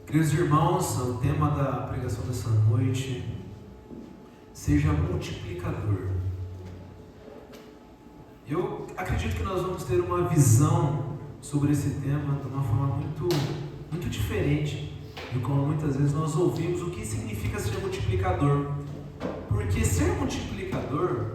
Queridos irmãos, o tema da pregação dessa noite: seja multiplicador. Eu acredito que nós vamos ter uma visão sobre esse tema de uma forma muito diferente de como muitas vezes nós ouvimos o que significa ser multiplicador. Porque ser multiplicador,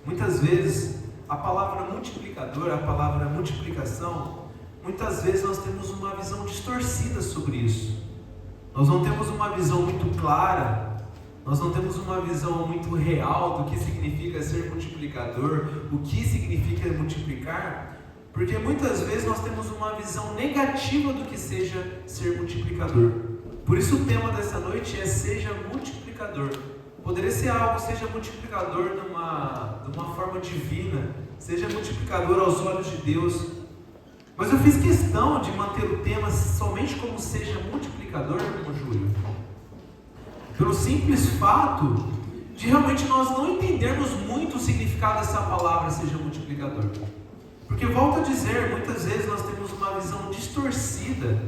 muitas vezes, a palavra multiplicador, a palavra multiplicação, muitas vezes nós temos uma visão distorcida sobre isso. Nós não temos uma visão muito clara, nós não temos uma visão muito real do que significa ser multiplicador, o que significa multiplicar, porque muitas vezes nós temos uma visão negativa do que seja ser multiplicador. Por isso o tema dessa noite é seja multiplicador. Poderia ser algo, seja multiplicador de uma forma divina, seja multiplicador aos olhos de Deus. Mas eu fiz questão de manter o tema somente como seja multiplicador, irmão Júlio, pelo simples fato de realmente nós não entendermos muito o significado dessa palavra seja multiplicador. Porque volto a dizer, muitas vezes nós temos uma visão distorcida.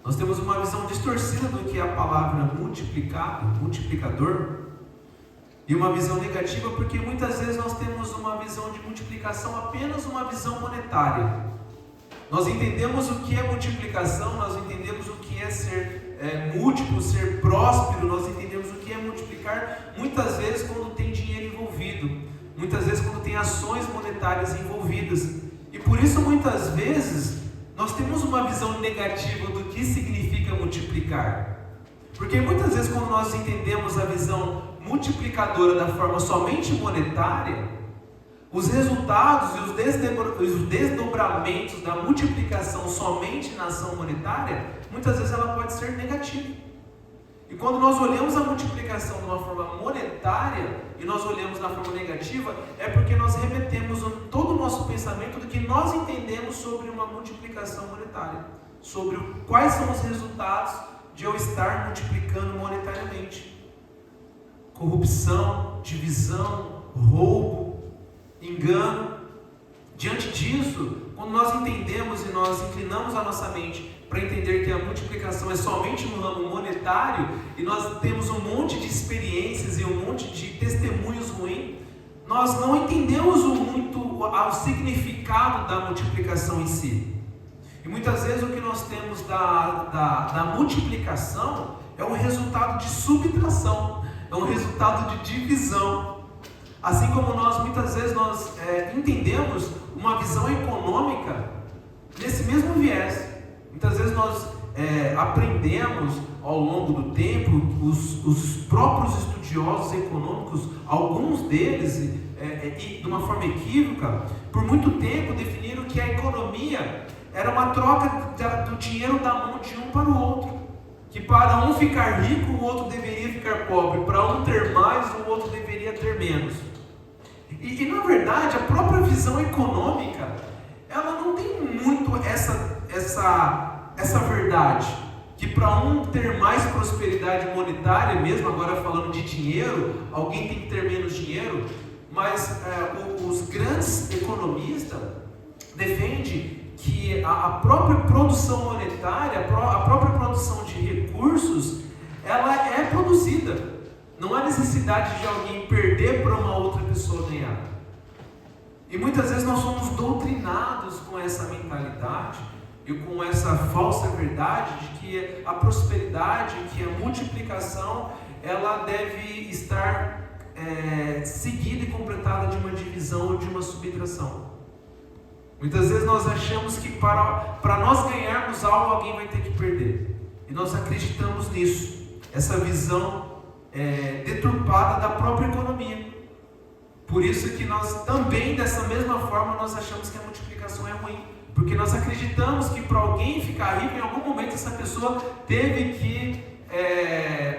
Nós temos uma visão distorcida do que é a palavra multiplicador, e uma visão negativa porque muitas vezes nós temos uma visão de multiplicação apenas uma visão monetária. Nós entendemos o que é multiplicação, nós entendemos o que é ser múltiplo, ser próspero, nós entendemos o que é multiplicar muitas vezes quando tem dinheiro envolvido, muitas vezes quando tem ações monetárias envolvidas, e por isso muitas vezes nós temos uma visão negativa do que significa multiplicar. Porque muitas vezes quando nós entendemos a visão multiplicadora da forma somente monetária, os resultados e os desdobramentos da multiplicação somente na ação monetária, muitas vezes ela pode ser negativa. E quando nós olhamos a multiplicação de uma forma monetária e nós olhamos na forma negativa, é porque nós remetemos todo o nosso pensamento do que nós entendemos sobre uma multiplicação monetária, sobre quais são os resultados de eu estar multiplicando monetariamente. Corrupção, divisão, roubo, engano. Diante disso, quando nós entendemos e nós inclinamos a nossa mente para entender que a multiplicação é somente no ramo monetário, e nós temos um monte de experiências e um monte de testemunhos ruins, nós não entendemos o significado da multiplicação em si. E muitas vezes o que nós temos da multiplicação é um resultado de subtração, é um resultado de divisão. Assim como muitas vezes nós entendemos uma visão econômica nesse mesmo viés. Muitas vezes nós aprendemos ao longo do tempo, os próprios estudiosos econômicos, alguns deles, de uma forma equívoca, por muito tempo definiram que a economia era uma troca do dinheiro da mão de um para o outro. Que para um ficar rico, o outro deveria ficar pobre. Para um ter mais, o outro deveria ter menos. E na verdade, a própria visão econômica, ela não tem muito essa verdade, que para um ter mais prosperidade monetária, mesmo agora falando de dinheiro, alguém tem que ter menos dinheiro, mas os grandes economistas defendem que a própria produção monetária, a própria produção de recursos, ela é produzida. Não há necessidade de alguém perder para uma outra pessoa ganhar. E muitas vezes nós somos doutrinados com essa mentalidade e com essa falsa verdade de que a prosperidade, que a multiplicação, ela deve estar seguida e completada de uma divisão ou de uma subtração. Muitas vezes nós achamos que para nós ganharmos algo, alguém vai ter que perder. E nós acreditamos nisso, essa visão deturpada da própria economia. Por isso que nós também, dessa mesma forma, nós achamos que a multiplicação é ruim. Porque nós acreditamos que para alguém ficar rico, em algum momento essa pessoa teve que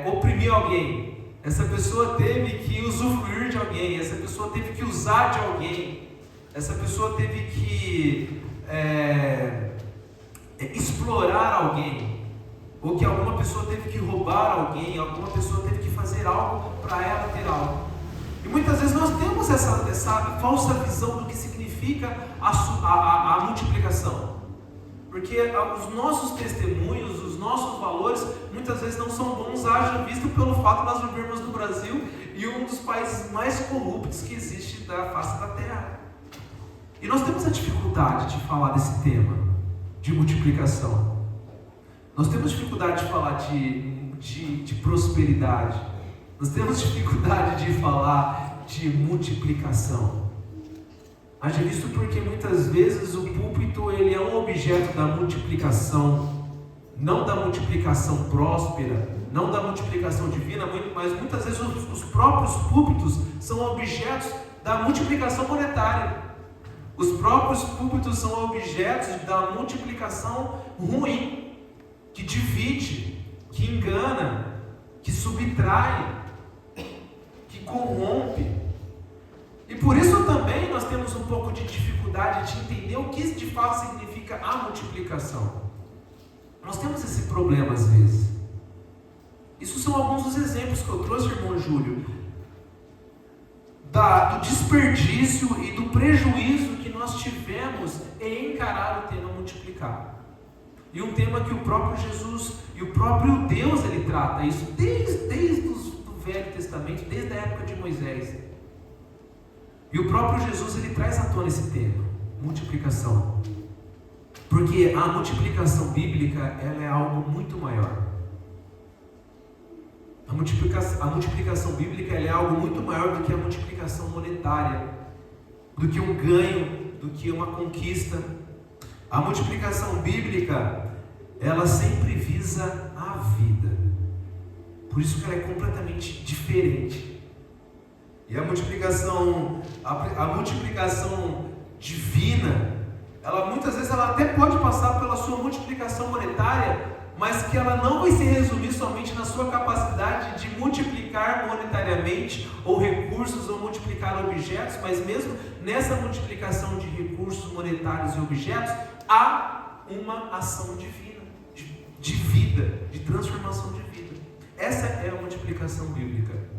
oprimir alguém. Essa pessoa teve que usufruir de alguém. Essa pessoa teve que usar de alguém. Essa pessoa teve que explorar alguém. Ou que alguma pessoa teve que roubar alguém. Alguma pessoa teve que fazer algo para ela ter algo. E muitas vezes nós temos essa falsa visão do que significa a multiplicação. Porque os nossos testemunhos, os nossos valores muitas vezes não são bons, haja visto pelo fato de nós vivermos no Brasil e um dos países mais corruptos que existe da face da terra. E nós temos a dificuldade de falar desse tema, de multiplicação. Nós temos dificuldade de falar de prosperidade. Nós temos dificuldade de falar de multiplicação. Haja visto porque muitas vezes o púlpito ele é um objeto da multiplicação, não da multiplicação próspera, não da multiplicação divina, mas muitas vezes os próprios púlpitos são objetos da multiplicação monetária. Os próprios púlpitos são objetos da multiplicação ruim, que divide, que engana, que subtrai, que corrompe. E por isso também nós temos um pouco de dificuldade de entender o que de fato significa a multiplicação. Nós temos esse problema às vezes. Isso são alguns dos exemplos que eu trouxe, irmão Júlio, do desperdício e do prejuízo que nós tivemos em encarar o tema multiplicar. E um tema que o próprio Jesus e o próprio Deus ele trata isso desde o Velho Testamento, desde a época de Moisés. E o próprio Jesus ele traz à tona esse tema, multiplicação. Porque a multiplicação bíblica ela é algo muito maior. A multiplicação bíblica ela é algo muito maior do que a multiplicação monetária, do que um ganho, do que uma conquista. A multiplicação bíblica ela sempre visa a vida. Por isso que ela é completamente diferente. E a multiplicação divina, ela muitas vezes ela até pode passar pela sua multiplicação monetária, mas que ela não vai se resumir somente na sua capacidade de multiplicar monetariamente ou recursos ou multiplicar objetos, mas mesmo nessa multiplicação de recursos monetários e objetos, há uma ação divina, de vida, de transformação de vida. Essa é a multiplicação bíblica.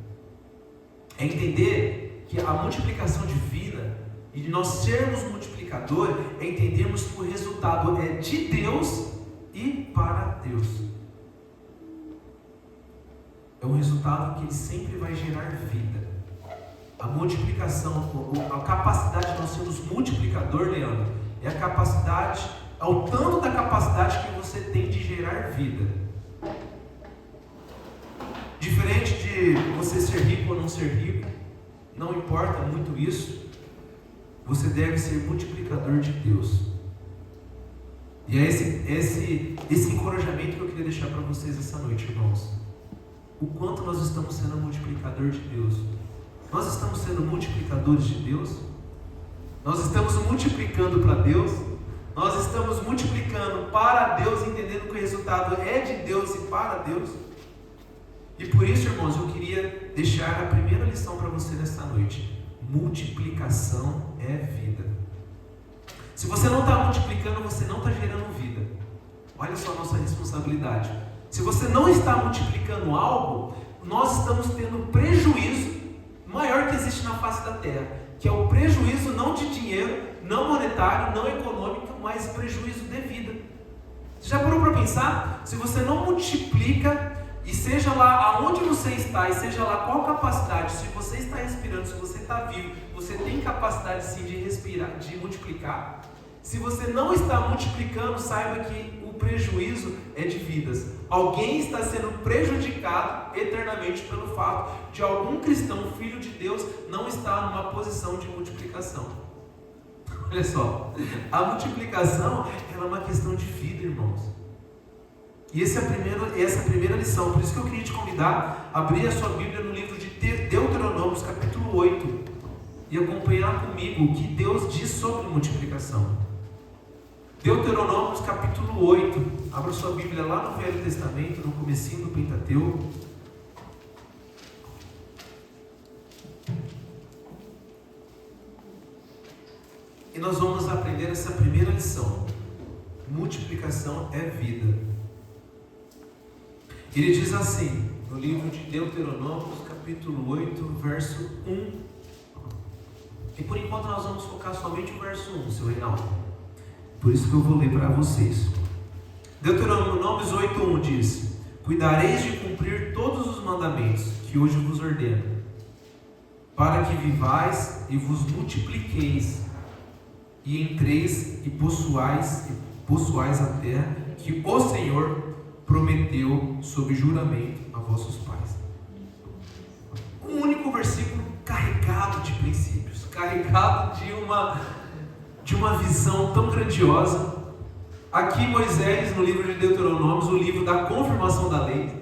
É entender que a multiplicação divina e de nós sermos multiplicador é entendermos que o resultado é de Deus e para Deus. É um resultado que ele sempre vai gerar vida. A multiplicação, a capacidade de nós sermos multiplicador, Leandro, é a capacidade, é o tanto da capacidade que você tem de gerar vida. Diferente de você ser rico ou não ser rico, não importa muito isso, você deve ser multiplicador de Deus. E é esse encorajamento que eu queria deixar para vocês essa noite, irmãos. O quanto nós estamos sendo multiplicador de Deus. Nós estamos sendo multiplicadores de Deus. Nós estamos multiplicando para Deus. Nós estamos multiplicando para Deus, entendendo que o resultado é de Deus e para Deus. E por isso, irmãos, eu queria deixar a primeira lição para você nesta noite. Multiplicação é vida. Se você não está multiplicando, você não está gerando vida. Olha só a nossa responsabilidade. Se você não está multiplicando algo, nós estamos tendo prejuízo maior que existe na face da terra, que é o prejuízo não de dinheiro, não monetário, não econômico, mas prejuízo de vida. Você já parou para pensar? Se você não multiplica, e seja lá aonde você está, e seja lá qual capacidade, se você está respirando, se você está vivo, você tem capacidade sim de respirar, de multiplicar. Se você não está multiplicando, saiba que o prejuízo é de vidas. Alguém está sendo prejudicado eternamente pelo fato de algum cristão, filho de Deus, não estar numa posição de multiplicação. Olha só, a multiplicação ela é uma questão de vida, irmãos. E essa é a primeira lição. Por isso que eu queria te convidar a abrir a sua Bíblia no livro de Deuteronômio, capítulo 8, e acompanhar comigo o que Deus diz sobre multiplicação. Deuteronômio, capítulo 8. Abra sua Bíblia lá no Velho Testamento, no comecinho do Pentateuco. E nós vamos aprender essa primeira lição. Multiplicação é vida. Ele diz assim, no livro de Deuteronômio, capítulo 8, verso 1. E por enquanto nós vamos focar somente no verso 1, seu Reinaldo. Por isso que eu vou ler para vocês. Deuteronômio Deuteronômio 8:1 diz: cuidareis de cumprir todos os mandamentos que hoje vos ordeno, para que vivais e vos multipliqueis, e entreis e possuais a terra que o Senhor prometeu sob juramento a vossos pais. Um único versículo carregado de princípios, carregado de uma visão tão grandiosa. Aqui Moisés, no livro de Deuteronômio, o livro da confirmação da lei.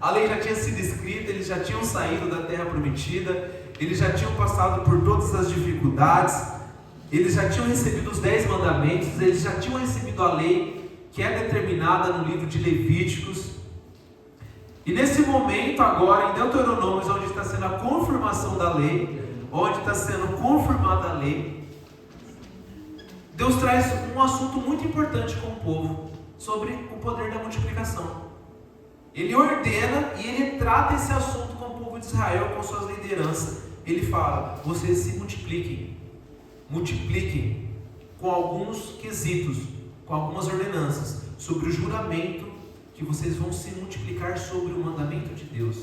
A lei já tinha sido escrita, eles já tinham saído da terra prometida, eles já tinham passado por todas as dificuldades, eles já tinham recebido os 10 mandamentos, eles já tinham recebido a lei que é determinada no livro de Levíticos. E nesse momento agora, em Deuteronômio, onde está sendo a confirmação da lei, onde está sendo confirmada a lei, Deus traz um assunto muito importante com o povo, sobre o poder da multiplicação. Ele ordena e ele trata esse assunto com o povo de Israel, com suas lideranças. Ele fala: vocês se multipliquem, multipliquem com alguns quesitos, com algumas ordenanças, sobre o juramento que vocês vão se multiplicar sobre o mandamento de Deus,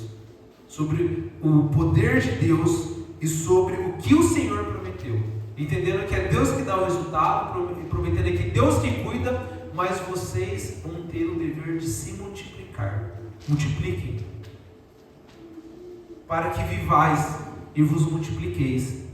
sobre o poder de Deus e sobre o que o Senhor prometeu. Entendendo que é Deus que dá o resultado, prometendo que Deus que cuida, mas vocês vão ter o dever de se multiplicar. Multipliquem, para que vivais e vos multipliqueis.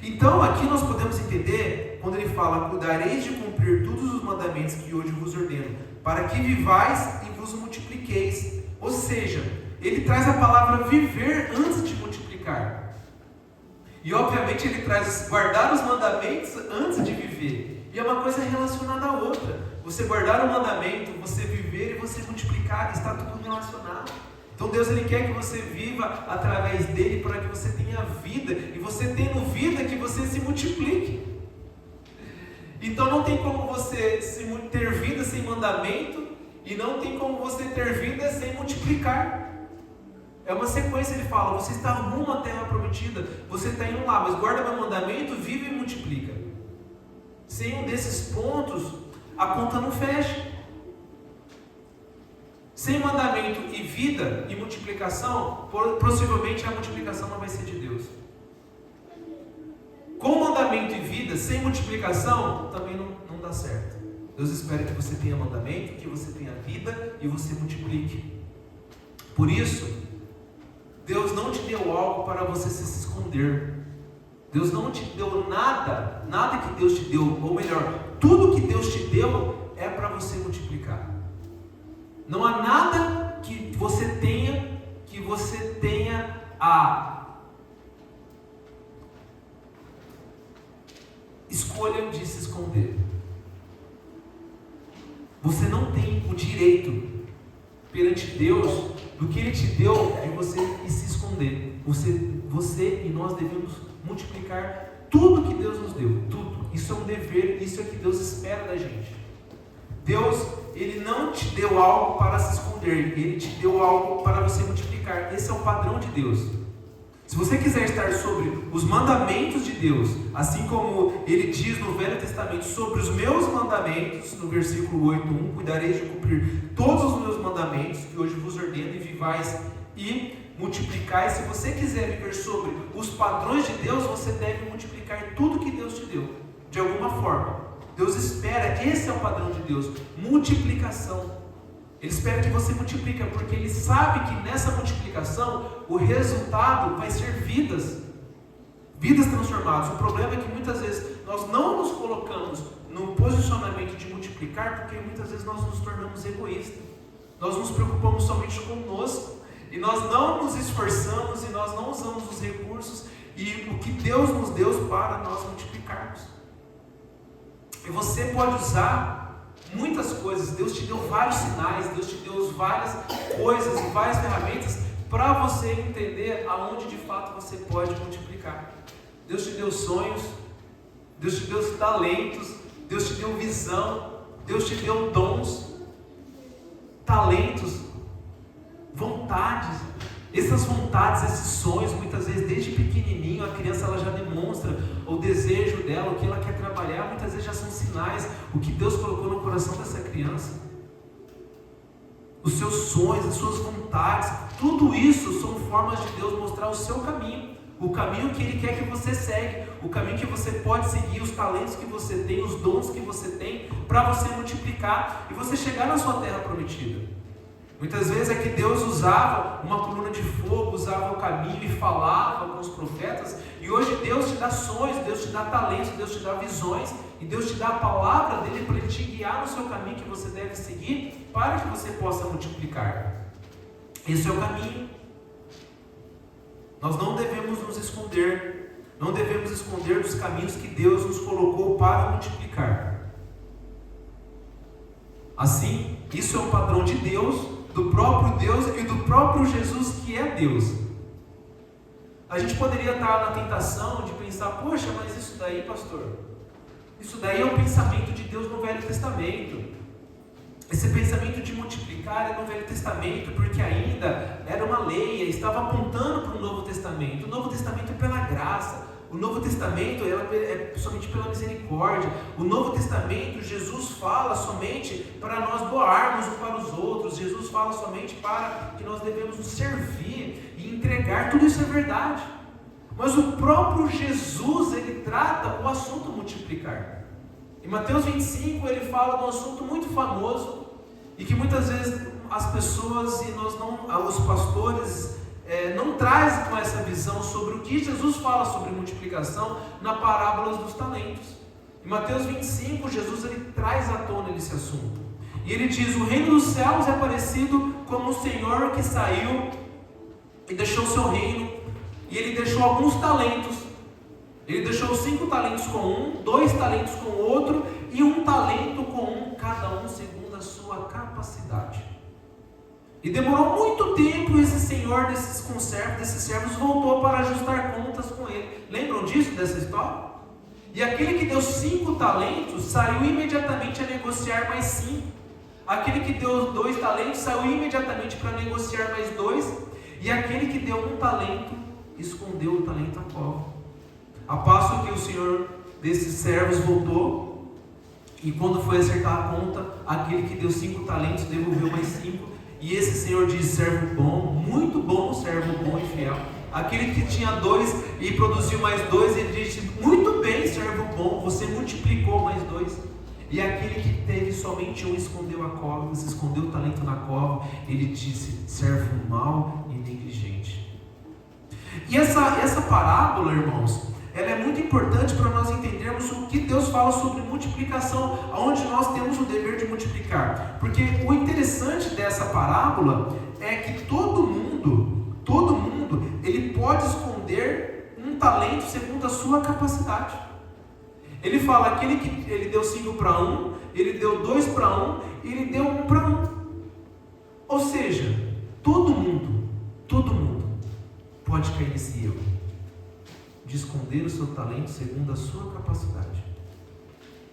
Então aqui nós podemos entender, quando ele fala: cuidareis de cumprir todos os mandamentos que hoje vos ordeno, para que vivais e vos multipliqueis. Ou seja, ele traz a palavra viver antes de multiplicar. E obviamente ele traz guardar os mandamentos antes de viver. E é uma coisa relacionada à outra. Você guardar o mandamento, você viver e você multiplicar, está tudo relacionado. Então Deus ele quer que você viva através dele para que você tenha vida. E você tendo vida, que você se multiplique. Então não tem como você ter vida sem mandamento, e não tem como você ter vida sem multiplicar. É uma sequência, ele fala: você está rumo à terra prometida, você está indo lá, mas guarda meu mandamento, vive e multiplica. Sem um desses pontos, a conta não fecha. Sem mandamento e vida e multiplicação, possivelmente a multiplicação não vai ser de Deus. Com mandamento e vida, sem multiplicação, também não dá certo. Deus espera que você tenha mandamento, que você tenha vida e você multiplique. Por isso, Deus não te deu algo para você se esconder. Deus não te deu nada que Deus te deu, ou melhor, tudo que Deus te deu é para você multiplicar. Não há nada que você tenha a escolha de se esconder. Você não tem o direito perante Deus do que Ele te deu de você ir se esconder. Você e nós devemos multiplicar tudo que Deus nos deu, tudo. Isso é um dever, isso é o que Deus espera da gente. Deus, Ele não te deu algo para se esconder, Ele te deu algo para você multiplicar. Esse é o padrão de Deus. Se você quiser estar sobre os mandamentos de Deus, assim como Ele diz no Velho Testamento sobre os meus mandamentos, no versículo 8:1, cuidareis de cumprir todos os meus mandamentos, que hoje vos ordeno, e vivais e multiplicais. Se você quiser viver sobre os padrões de Deus, você deve multiplicar tudo que Deus te deu, de alguma forma. Deus espera, esse é o padrão de Deus, multiplicação. Ele espera que você multiplique, porque Ele sabe que nessa multiplicação o resultado vai ser vidas transformadas. O problema é que muitas vezes nós não nos colocamos no posicionamento de multiplicar, porque muitas vezes nós nos tornamos egoístas. Nós nos preocupamos somente conosco, e nós não nos esforçamos, e nós não usamos os recursos e o que Deus nos deu para nós multiplicarmos. E você pode usar muitas coisas. Deus te deu vários sinais, Deus te deu várias coisas e várias ferramentas para você entender aonde de fato você pode multiplicar. Deus te deu sonhos, Deus te deu talentos, Deus te deu visão, Deus te deu dons, talentos, vontades. Essas vontades, esses sonhos, muitas vezes desde pequenininho a criança ela já demonstra o desejo dela, o que ela quer trabalhar. Muitas vezes já são sinais, o que Deus colocou no coração dessa criança. os seus sonhos, as suas vontades, tudo isso são formas de Deus mostrar o seu caminho, o caminho que Ele quer que você segue, o caminho que você pode seguir, os talentos que você tem, os dons que você tem, para você multiplicar e você chegar na sua terra prometida. Muitas vezes é que Deus usava uma coluna de fogo, usava o caminho e falava com os profetas, e hoje Deus te dá sonhos, Deus te dá talentos, Deus te dá visões, e Deus te dá a palavra dele para Ele te guiar no seu caminho que você deve seguir, para que você possa multiplicar. Esse é o caminho. Nós não devemos nos esconder, não devemos esconder dos caminhos que Deus nos colocou para multiplicar. Assim, isso é um padrão de Deus, do próprio Deus e do próprio Jesus, que é Deus. A gente poderia estar na tentação de pensar: poxa, mas isso daí, pastor, isso daí é um pensamento de Deus no Velho Testamento. Esse pensamento de multiplicar é no Velho Testamento, porque ainda era uma lei, estava apontando para o Novo Testamento. O Novo Testamento é pela graça. O Novo Testamento é somente pela misericórdia. O Novo Testamento, Jesus fala somente para nós doarmos uns para os outros. Jesus fala somente para que nós devemos nos servir e entregar. Tudo isso é verdade. Mas o próprio Jesus, ele trata o assunto multiplicar. Em Mateus 25, ele fala de um assunto muito famoso e que muitas vezes as pessoas e os pastores não trazem com essa visão sobre o que Jesus fala sobre multiplicação na parábola dos talentos. Em Mateus 25, Jesus ele traz à tona esse assunto. E ele diz: o reino dos céus é parecido como um senhor que saiu e deixou o seu reino, e ele deixou alguns talentos. Ele deixou 5 talentos com um, 2 talentos com o outro, e 1 talento com um, cada um segundo a sua capacidade. E demorou muito tempo, esse senhor desses servos voltou para ajustar contas com ele. Lembram disso, dessa história? E aquele que deu 5 talentos saiu imediatamente a negociar mais 5. Aquele que deu 2 talentos saiu imediatamente para negociar mais 2. E aquele que deu 1 talento escondeu o talento à cova. A passo que o senhor desses servos voltou, e quando foi acertar a conta, aquele que deu 5 talentos devolveu mais 5. E esse senhor diz: servo bom, muito bom, servo bom e fiel. Aquele que tinha 2 e produziu mais 2, ele disse: muito bem, servo bom, você multiplicou mais 2. E aquele que teve somente 1 escondeu a cova, você escondeu o talento na cova, ele disse: servo mau e negligente. E essa parábola, irmãos, ela é muito importante para nós entendermos o que Deus fala sobre multiplicação, onde nós temos o dever de multiplicar. Porque o interessante dessa parábola é que todo mundo, ele pode esconder um talento segundo a sua capacidade. Ele fala: aquele que ele deu 5 para um, ele deu 2 para um, e ele deu 1 para um. Ou seja, todo mundo pode cair nesse erro de esconder o seu talento segundo a sua capacidade.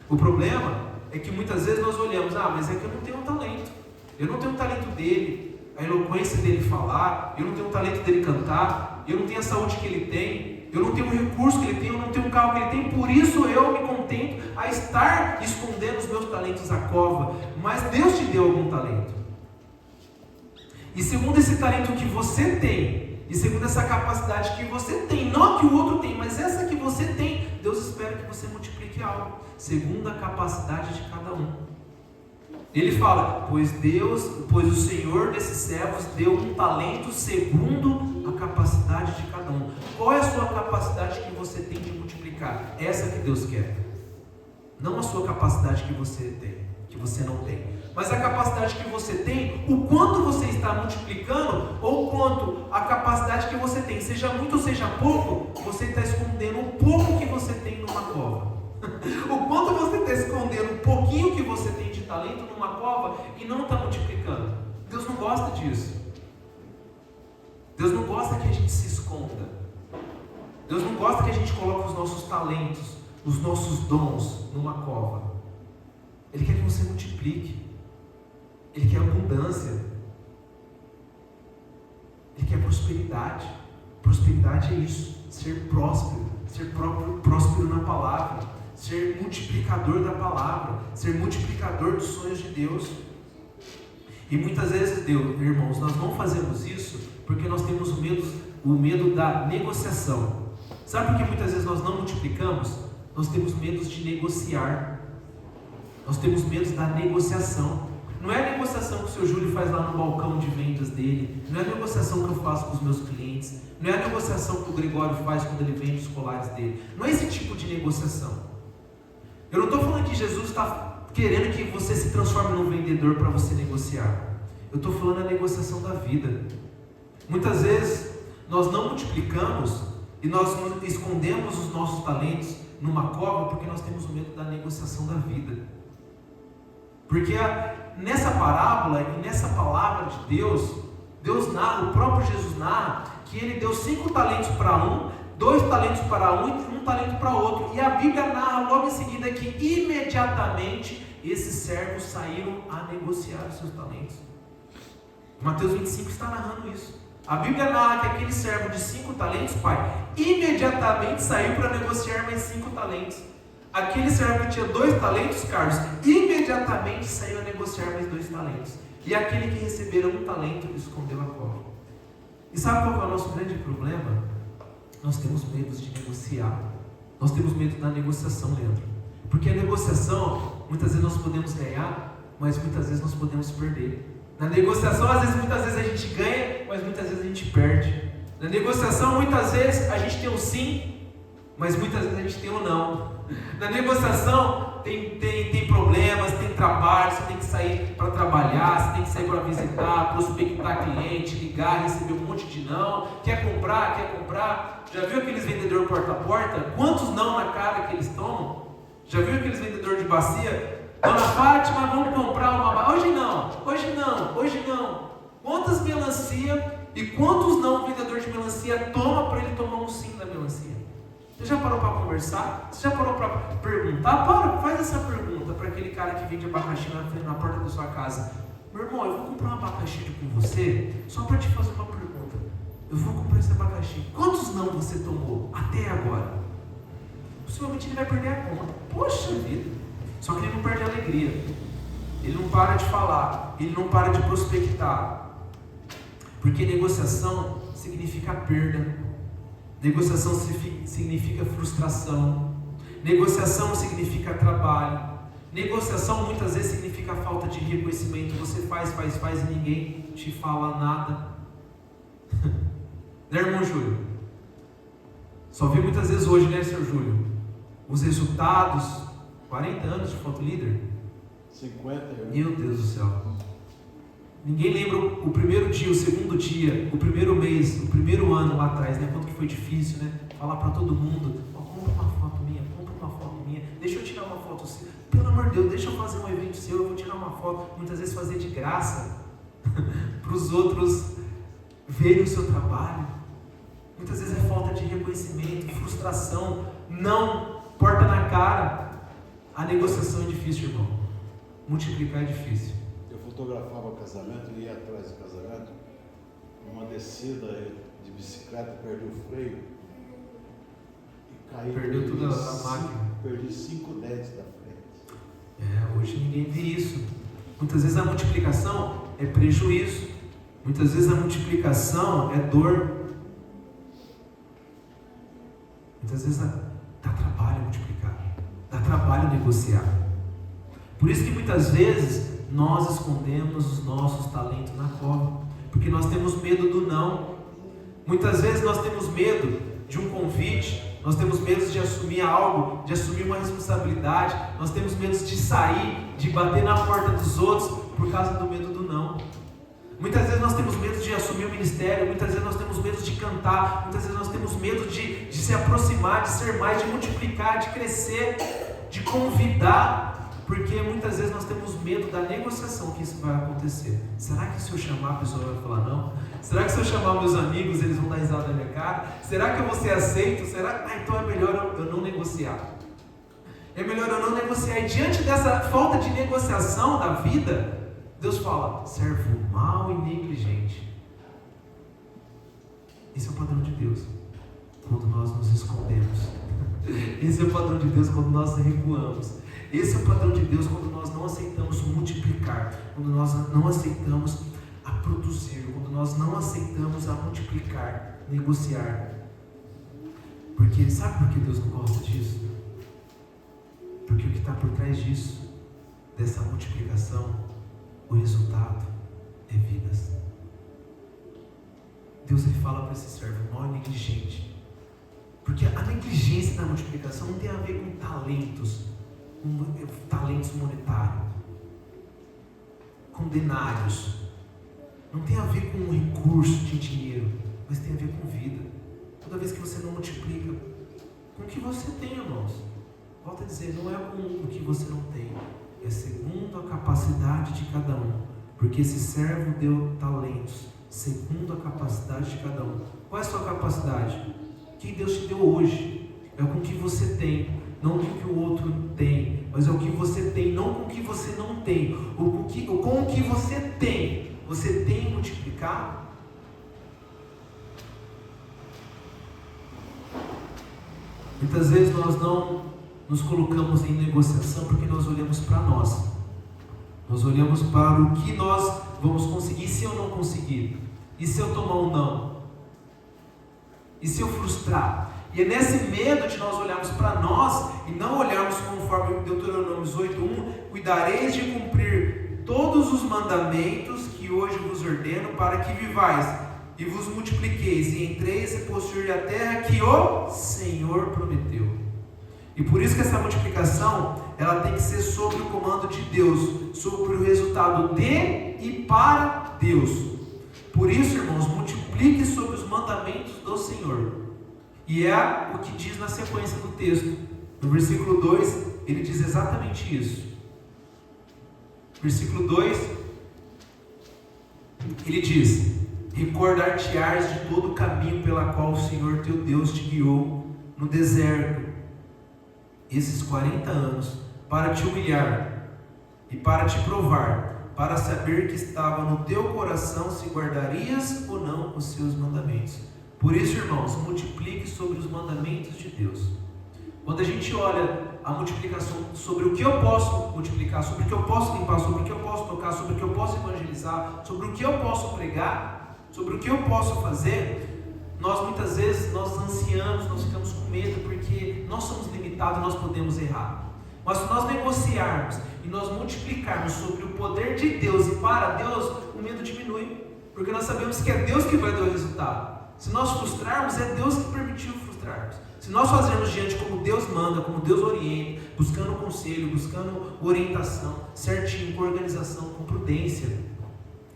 O problema é que muitas vezes nós olhamos: mas é que eu não tenho um talento, eu não tenho o talento dele, a eloquência dele falar, eu não tenho o talento dele cantar, eu não tenho a saúde que ele tem, eu não tenho o recurso que ele tem, eu não tenho o carro que ele tem, por isso eu me contento a estar escondendo os meus talentos à cova. Mas Deus te deu algum talento, e segundo esse talento que você tem, e segundo essa capacidade que você tem, não a que o outro tem, mas essa que você tem, Deus espera que você multiplique algo, segundo a capacidade de cada um. Ele fala: pois o Senhor desses servos deu um talento segundo a capacidade de cada um. Qual é a sua capacidade que você tem de multiplicar? Essa que Deus quer. Não a sua capacidade que você tem, que você não tem, mas a capacidade que você tem, o quanto você está multiplicando, ou quanto a capacidade que você tem, seja muito ou seja pouco, você está escondendo um pouco que você tem numa cova. O quanto você está escondendo um pouquinho que você tem de talento numa cova e não está multiplicando. Deus não gosta disso. Deus não gosta que a gente se esconda. Deus não gosta que a gente coloque os nossos talentos, os nossos dons numa cova. Ele quer que você multiplique. Ele quer abundância. Ele quer prosperidade. Prosperidade é isso: ser próspero, ser próspero na palavra, ser multiplicador da palavra, ser multiplicador dos sonhos de Deus. E muitas vezes, Deus, irmãos, nós não fazemos isso porque nós temos o medo da negociação. Sabe por que muitas vezes nós não multiplicamos? Nós temos medo de negociar. Nós temos medo da negociação. Não é a negociação que o seu Júlio faz lá no balcão de vendas dele. Não é a negociação que eu faço com os meus clientes. Não é a negociação que o Gregório faz quando ele vende os colares dele. Não é esse tipo de negociação. Eu não estou falando que Jesus está querendo que você se transforme num vendedor para você negociar. Eu estou falando da negociação da vida. Muitas vezes nós não multiplicamos e nós escondemos os nossos talentos numa cova porque nós temos medo da negociação da vida. Porque nessa parábola e nessa palavra de Deus narra, o próprio Jesus narra, que ele deu 5 talentos para um, 2 talentos para um e 1 talento para outro. E a Bíblia narra logo em seguida que imediatamente esses servos saíram a negociar os seus talentos. Mateus 25 está narrando isso. A Bíblia narra que aquele servo de 5 talentos, pai, imediatamente saiu para negociar mais 5 talentos. Aquele servo que tinha 2 talentos, Carlos, imediatamente saiu a negociar mais 2 talentos. E aquele que recebera 1 talento, escondeu a cova. E sabe qual é o nosso grande problema? Nós temos medo de negociar. Nós temos medo da negociação, Leandro. Porque a negociação, muitas vezes nós podemos ganhar, mas muitas vezes nós podemos perder. Na negociação, muitas vezes a gente ganha, mas muitas vezes a gente perde. Na negociação, muitas vezes a gente tem um sim, mas muitas vezes a gente tem um não. Na negociação tem problemas, tem trabalho, você tem que sair para trabalhar, você tem que sair para visitar, prospectar cliente, ligar, receber um monte de não. Quer comprar? Já viu aqueles vendedores porta a porta? Quantos não na cara que eles tomam? Já viu aqueles vendedores de bacia? Dona Fátima, vamos comprar uma bacia. Hoje não. Quantas melancia e quantos não o vendedor de melancia toma para ele tomar um sim da melancia? Você já parou para conversar? Você já parou para perguntar? Faz essa pergunta para aquele cara que vende abacaxi na porta da sua casa. Meu irmão, eu vou comprar um abacaxi com você só para te fazer uma pergunta. Eu vou comprar esse abacaxi. Quantos não você tomou até agora? Possivelmente ele vai perder a conta. Poxa vida! Só que ele não perde a alegria. Ele não para de falar. Ele não para de prospectar. Porque negociação significa perda. Negociação significa frustração. Negociação significa trabalho. Negociação muitas vezes significa falta de reconhecimento. Você faz e ninguém te fala nada. Né, irmão Júlio? Só vi muitas vezes hoje, né, senhor Júlio? Os resultados. 40 anos de foto líder? 50 anos. Meu Deus do céu. Ninguém lembra o primeiro dia, o segundo dia, o primeiro mês, o primeiro ano lá atrás, né? Quanto que foi difícil, né? Falar para todo mundo, compra uma foto minha, deixa eu tirar uma foto sua. Pelo amor de Deus, deixa eu fazer um evento seu, eu vou tirar uma foto. Muitas vezes fazer de graça, para os outros verem o seu trabalho. Muitas vezes é falta de reconhecimento, frustração, não, porta na cara. A negociação é difícil, irmão. Multiplicar é difícil. Eu fotografava casamento e ia atrás do casamento. Uma descida de bicicleta, perdi o freio e caí. Perdeu toda a máquina. Perdi 5 dentes da frente. Hoje ninguém vê isso. Muitas vezes a multiplicação é prejuízo. Muitas vezes a multiplicação é dor. Muitas vezes dá trabalho multiplicar. Dá trabalho negociar. Por isso que muitas vezes nós escondemos os nossos talentos na cova, porque nós temos medo do não. Muitas vezes nós temos medo de um convite, nós temos medo de assumir algo, de assumir uma responsabilidade, nós temos medo de sair, de bater na porta dos outros, por causa do medo do não. Muitas vezes nós temos medo de assumir o ministério, muitas vezes nós temos medo de cantar, muitas vezes nós temos medo de se aproximar, de ser mais, de multiplicar, de crescer, de convidar, porque muitas vezes nós temos medo da negociação que isso vai acontecer. Será que se eu chamar a pessoa vai falar não? Será que se eu chamar meus amigos eles vão dar risada na minha cara? Será que eu vou ser aceito? Então é melhor eu não negociar. É melhor eu não negociar. E diante dessa falta de negociação da vida, Deus fala, servo mau e negligente. Esse é o padrão de Deus quando nós nos escondemos. Esse é o padrão de Deus quando nós recuamos. Esse é o padrão de Deus quando nós não aceitamos multiplicar, quando nós não aceitamos a produzir, quando nós não aceitamos a multiplicar, negociar. Porque sabe por que Deus não gosta disso? Porque o que está por trás disso, dessa multiplicação, o resultado é vidas. Deus ele fala para esse servo, não é negligente. Porque a negligência da multiplicação não tem a ver com talentos monetários, com denários. Não tem a ver com recurso de dinheiro, mas tem a ver com vida. Toda vez que você não multiplica, com o que você tem, irmãos. Volto a dizer, não é com o que você não tem, é segundo a capacidade de cada um. Porque esse servo deu talentos, segundo a capacidade de cada um. Qual é a sua capacidade? O que Deus te deu hoje é com o que você tem, não com o que o outro tem, mas é o que você tem, não com o que você não tem. Ou com o que você tem multiplicado? Muitas vezes nós não nos colocamos em negociação porque nós olhamos para nós. Nós olhamos para o que nós vamos conseguir. E se eu não conseguir? E se eu tomar um não? E se eu frustrar? E é nesse medo de nós olharmos para nós e não olharmos conforme Deuteronômio 8:1, cuidareis de cumprir todos os mandamentos que hoje vos ordeno para que vivais e vos multipliqueis e entreis e possuir a terra que o Senhor prometeu. E por isso que essa multiplicação, ela tem que ser sob o comando de Deus, sobre o resultado de e para Deus. Por isso, irmãos, multiplique sobre os mandamentos do Senhor. E é o que diz na sequência do texto. No versículo 2, ele diz exatamente isso. Versículo 2, ele diz: recordar-te-ás de todo o caminho pela qual o Senhor teu Deus te guiou no deserto, esses 40 anos, para te humilhar e para te provar, para saber que estava no teu coração se guardarias ou não os seus mandamentos. Por isso, irmãos, multiplique sobre os mandamentos de Deus. Quando a gente olha a multiplicação sobre o que eu posso multiplicar, sobre o que eu posso limpar, sobre o que eu posso tocar, sobre o que eu posso evangelizar, sobre o que eu posso pregar, sobre o que eu posso fazer, nós muitas vezes nós ansiamos, nós ficamos com medo porque nós somos limitados, nós podemos errar. Mas se nós negociarmos e nós multiplicarmos sobre o poder de Deus e para Deus, o medo diminui, porque nós sabemos que é Deus que vai dar o resultado. Se nós frustrarmos, é Deus que permitiu frustrarmos. Se nós fazermos diante como Deus manda, como Deus orienta, buscando conselho, buscando orientação, certinho, com organização, com prudência,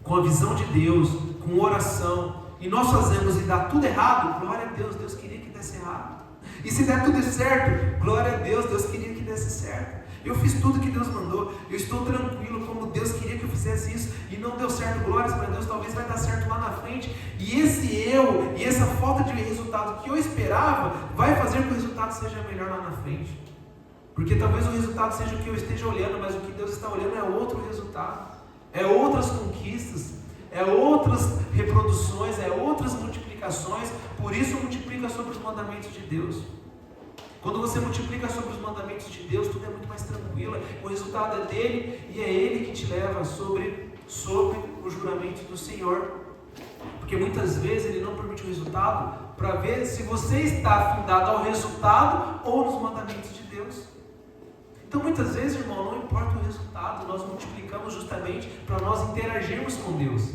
com a visão de Deus, com oração, e nós fazemos e dá tudo errado, glória a Deus, Deus queria que desse errado. E se der tudo certo, glória a Deus, Deus queria que desse certo. Eu fiz tudo que Deus mandou, eu estou tranquilo como Deus queria que eu fizesse isso, e não deu certo, glórias para Deus, talvez vai dar certo lá na frente, e essa falta de resultado que eu esperava, vai fazer que o resultado seja melhor lá na frente, porque talvez o resultado seja o que eu esteja olhando, mas o que Deus está olhando é outro resultado, é outras conquistas, é outras reproduções, é outras multiplicações. Por isso multiplica sobre os mandamentos de Deus. Quando você multiplica sobre os mandamentos de Deus, tudo é muito mais tranquilo, o resultado é dele, e é ele que te leva sobre o juramento do Senhor, porque muitas vezes ele não permite o resultado, para ver se você está afindado ao resultado, ou nos mandamentos de Deus. Então muitas vezes, irmão, não importa o resultado, nós multiplicamos justamente para nós interagirmos com Deus,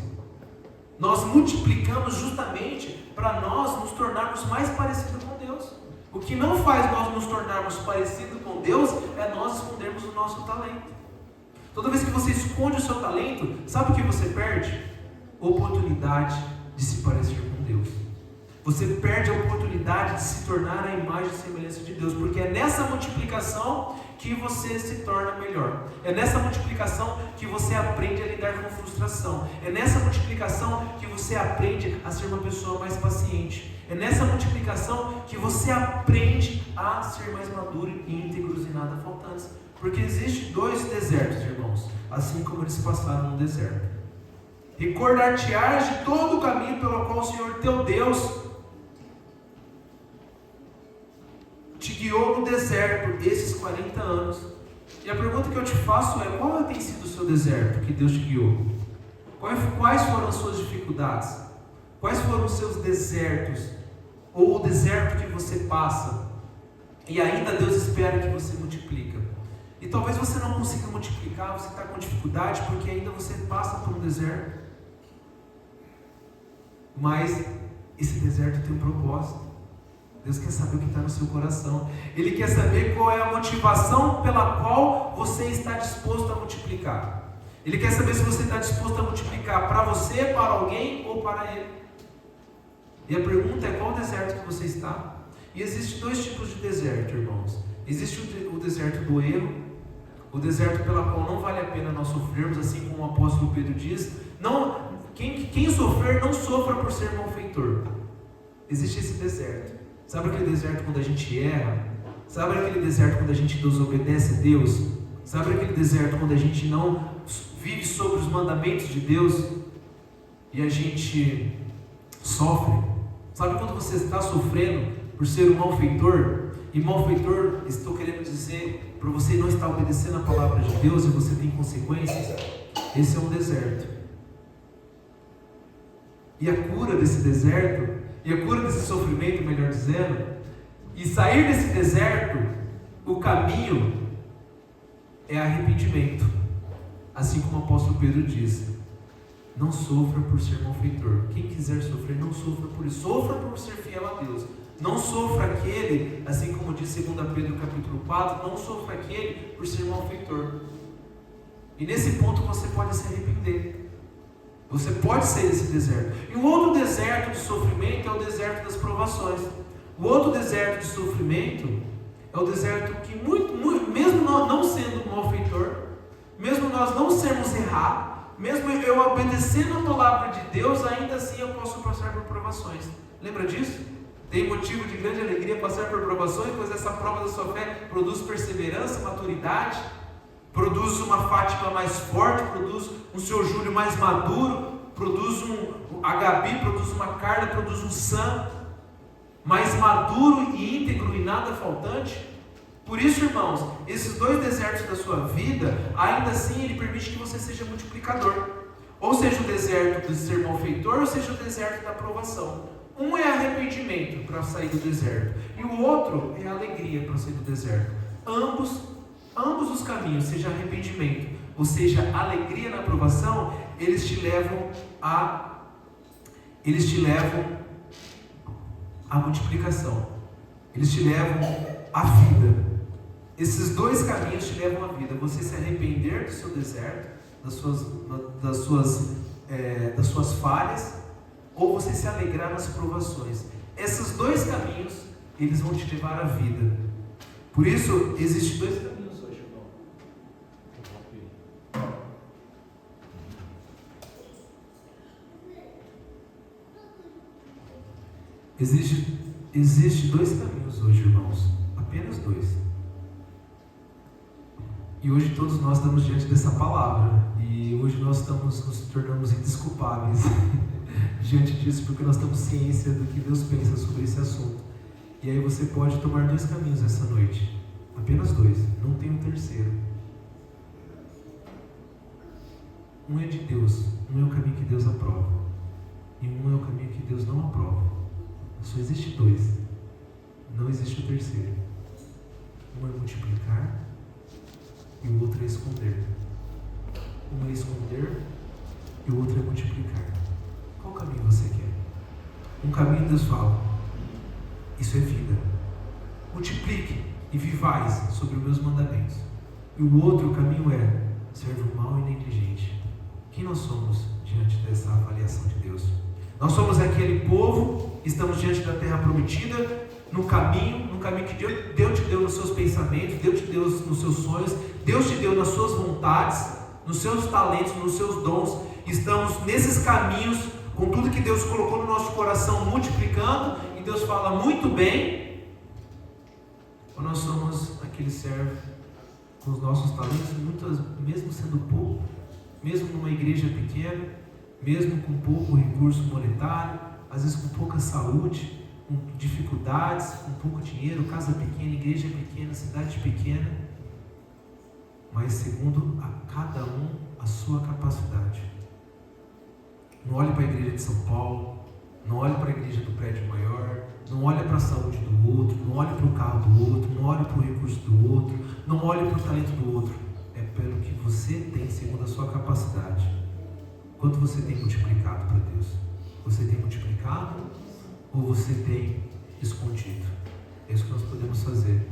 nós multiplicamos justamente para nós nos tornarmos mais parecidos com Deus. O que não faz nós nos tornarmos parecidos com Deus é nós escondermos o nosso talento. Toda vez que você esconde o seu talento, sabe o que você perde? Oportunidade de se parecer com Deus. Você perde a oportunidade de se tornar a imagem e semelhança de Deus, porque é nessa multiplicação que você se torna melhor. É nessa multiplicação que você aprende a lidar com frustração. É nessa multiplicação que você aprende a ser uma pessoa mais paciente. É nessa multiplicação que você aprende a ser mais maduro e íntegros e nada faltantes. Porque existem 2 desertos, irmãos, assim como eles passaram no deserto. Recordar-te-ás de todo o caminho pelo qual o Senhor teu Deus te guiou no deserto esses 40 anos, E a pergunta que eu te faço é: qual tem sido o seu deserto que Deus te guiou? Quais foram as suas dificuldades? Quais foram os seus desertos? Ou o deserto que você passa e ainda Deus espera que você multiplica? E talvez você não consiga multiplicar, você está com dificuldade porque ainda você passa por um deserto. Mas esse deserto tem um propósito. Deus quer saber o que está no seu coração. Ele quer saber qual é a motivação pela qual você está disposto a multiplicar. Ele quer saber se você está disposto a multiplicar para você, para alguém ou para Ele. E a pergunta é: qual deserto que você está? E existem dois tipos de deserto, irmãos. Existe o deserto do erro, o deserto pela qual não vale a pena nós sofrermos, assim como o apóstolo Pedro diz. Quem sofrer, não sofra por ser malfeitor. Existe esse deserto. Sabe aquele deserto quando a gente erra? Sabe aquele deserto quando a gente desobedece a Deus? Sabe aquele deserto quando a gente não vive sobre os mandamentos de Deus e a gente sofre? Sabe quando você está sofrendo por ser um malfeitor? E malfeitor, estou querendo dizer, para você não estar obedecendo a palavra de Deus e você tem consequências. Esse é um deserto. E a cura desse deserto, e a cura desse sofrimento, melhor dizendo, e sair desse deserto, o caminho é arrependimento. Assim como o apóstolo Pedro diz: não sofra por ser malfeitor. Quem quiser sofrer, não sofra por isso. Sofra por ser fiel a Deus. Não sofra aquele, assim como diz 2 Pedro capítulo 4, não sofra aquele por ser malfeitor. E nesse ponto você pode se arrepender. Você pode sair desse deserto. E o outro deserto de sofrimento é o deserto das provações. O outro deserto de sofrimento é o deserto que, mesmo nós não sendo malfeitor, mesmo nós não sermos errados, mesmo eu obedecendo a palavra de Deus, ainda assim eu posso passar por provações. Lembra disso? Tem motivo de grande alegria passar por provações, pois essa prova da sua fé produz perseverança, maturidade, produz uma Fátima mais forte, produz um seu Júlio mais maduro, produz a Gabi, produz uma Carla, produz um Sam mais maduro e íntegro e nada faltante. Por isso, irmãos, esses dois desertos da sua vida, ainda assim ele permite que você seja multiplicador. Ou seja, o deserto de ser malfeitor, ou seja, o deserto da aprovação. Um é arrependimento para sair do deserto, e o outro é alegria para sair do deserto. Ambos os caminhos, seja arrependimento, ou seja, alegria na aprovação, eles te levam à multiplicação. Eles te levam à vida. Esses dois caminhos te levam à vida. Você se arrepender do seu deserto, das suas falhas, ou você se alegrar nas provações. Esses dois caminhos, eles vão te levar à vida. Por isso, existem dois caminhos hoje, irmão. Existem dois caminhos hoje, irmãos. Apenas dois. E hoje todos nós estamos diante dessa palavra. E hoje nós nos tornamos indesculpáveis diante disso, porque nós temos ciência do que Deus pensa sobre esse assunto. E aí você pode tomar dois caminhos essa noite. Apenas dois. Não tem um terceiro. Um é de Deus. Um é o caminho que Deus aprova. E um é o caminho que Deus não aprova. Só existe dois. Não existe o terceiro. Um é multiplicar e o outro é esconder. Um é esconder e o outro é multiplicar. Qual caminho você quer? Um caminho Deus fala: isso é vida. Multiplique e vivais sobre os meus mandamentos. E o outro caminho é servo mau e negligente. Quem nós somos diante dessa avaliação de Deus? Nós somos aquele povo, estamos diante da terra prometida, no caminho que Deus te deu nos seus pensamentos, Deus te deu nos seus sonhos, Deus te deu nas suas vontades, nos seus talentos, nos seus dons. Estamos nesses caminhos, com tudo que Deus colocou no nosso coração, multiplicando, e Deus fala: muito bem. Ou nós somos aquele servo com os nossos talentos, mesmo sendo pouco, mesmo numa igreja pequena, mesmo com pouco recurso monetário, às vezes com pouca saúde, com dificuldades, com pouco dinheiro, casa pequena, igreja pequena, cidade pequena. mas segundo a cada um a sua capacidade. Não olhe para a igreja de São Paulo, não olhe para a igreja do prédio maior, não olhe para a saúde do outro, não olhe para o carro do outro, não olhe para o recurso do outro, não olhe para o talento do outro. É pelo que você tem segundo a sua capacidade. Quanto você tem multiplicado para Deus? Você tem multiplicado ou você tem escondido? É isso que nós podemos fazer.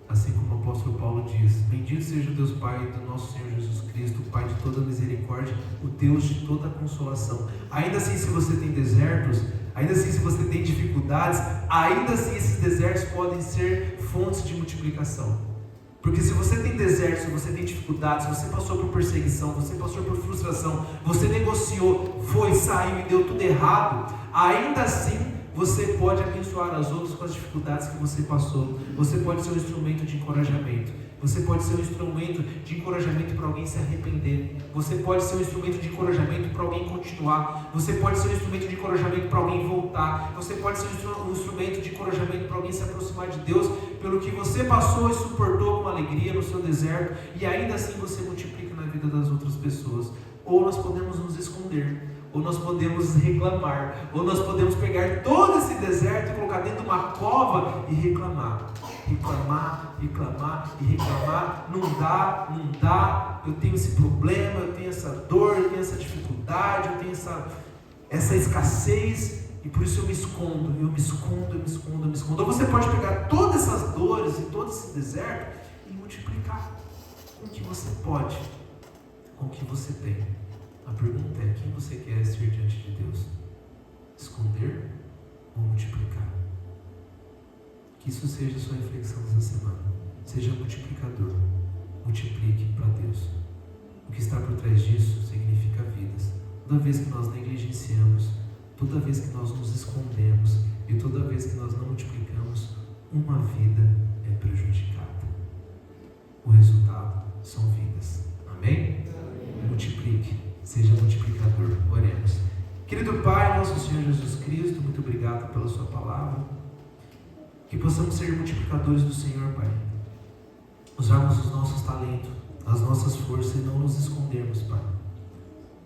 Assim como o apóstolo Paulo diz: bendito seja o Deus Pai do nosso Senhor Jesus Cristo, o Pai de toda misericórdia, o Deus de toda consolação. Ainda assim, se você tem desertos, ainda assim, se você tem dificuldades, ainda assim esses desertos podem ser fontes de multiplicação. Porque se você tem desertos, se você tem dificuldades, se você passou por perseguição, você passou por frustração, você negociou, saiu e deu tudo errado, ainda assim você pode abençoar as outras com as dificuldades que você passou. Você pode ser um instrumento de encorajamento. Você pode ser um instrumento de encorajamento para alguém se arrepender. Você pode ser um instrumento de encorajamento para alguém continuar. Você pode ser um instrumento de encorajamento para alguém voltar. Você pode ser um instrumento de encorajamento para alguém se aproximar de Deus pelo que você passou e suportou com alegria no seu deserto, e ainda assim você multiplica na vida das outras pessoas. Ou nós podemos nos esconder, ou nós podemos reclamar, ou nós podemos pegar todo esse deserto e colocar dentro de uma cova e reclamar, reclamar e reclamar. Não dá, eu tenho esse problema, eu tenho essa dor, eu tenho essa dificuldade, eu tenho essa escassez, e por isso eu me escondo. Ou você pode pegar todas essas dores e todo esse deserto e multiplicar com o que você pode, com o que você tem. A pergunta é: quem você quer ser diante de Deus? Esconder ou multiplicar? Que isso seja a sua reflexão dessa semana. Seja multiplicador. Multiplique para Deus. O que está por trás disso significa vidas. Toda vez que nós negligenciamos, toda vez que nós nos escondemos e toda vez que nós não multiplicamos, uma vida é prejudicada. O resultado são vidas. Amém? Multiplique. Seja multiplicador. Oremos. Querido Pai, nosso Senhor Jesus Cristo, muito obrigado pela sua palavra. Que possamos ser multiplicadores do Senhor, Pai. Usarmos os nossos talentos, as nossas forças e não nos escondermos, Pai.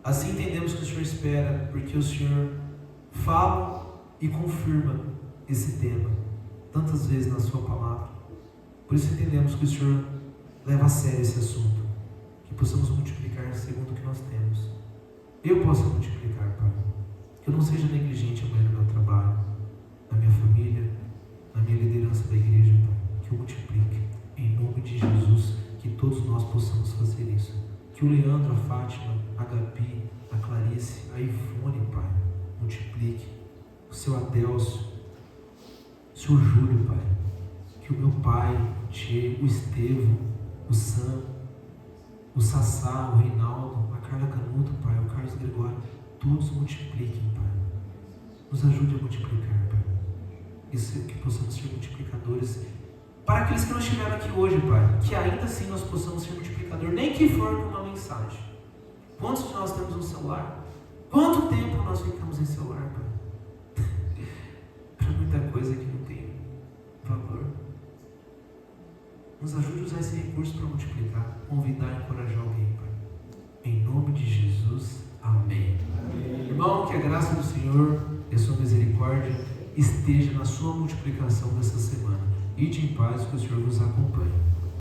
Assim entendemos que o Senhor espera, porque o Senhor fala e confirma esse tema tantas vezes na sua palavra. Por isso entendemos que o Senhor leva a sério esse assunto. Que possamos multiplicar segundo o que nós temos. Eu possa multiplicar, Pai. Que eu não seja negligente amanhã no meu trabalho, na minha família, na minha liderança da igreja, Pai. Que eu multiplique, em nome de Jesus, que todos nós possamos fazer isso. Que o Leandro, a Fátima, a Gabi, a Clarice, a Ivone, Pai, multiplique. O seu Adelso, o seu Júlio, Pai. Que o meu pai, o Tchê, o Estevão, o Sam, o Sassá, o Reinaldo, a Carla Canuto, Pai, o Carlos Gregório, todos multipliquem, Pai. Nos ajude a multiplicar, Pai. Isso, que possamos ser multiplicadores para aqueles que não estiveram aqui hoje, Pai. Que ainda assim nós possamos ser multiplicadores, nem que for com uma mensagem. Quantos de nós temos um celular? Quanto tempo nós ficamos em celular, Pai? Para muita coisa que não tem valor. Nos ajude a usar esse recurso para multiplicar, convidar e encorajar alguém, Pai. Em nome de Jesus, amém. Amém. Irmão, que a graça do Senhor e a sua misericórdia esteja na sua multiplicação dessa semana. Ide em paz, que o Senhor vos acompanhe.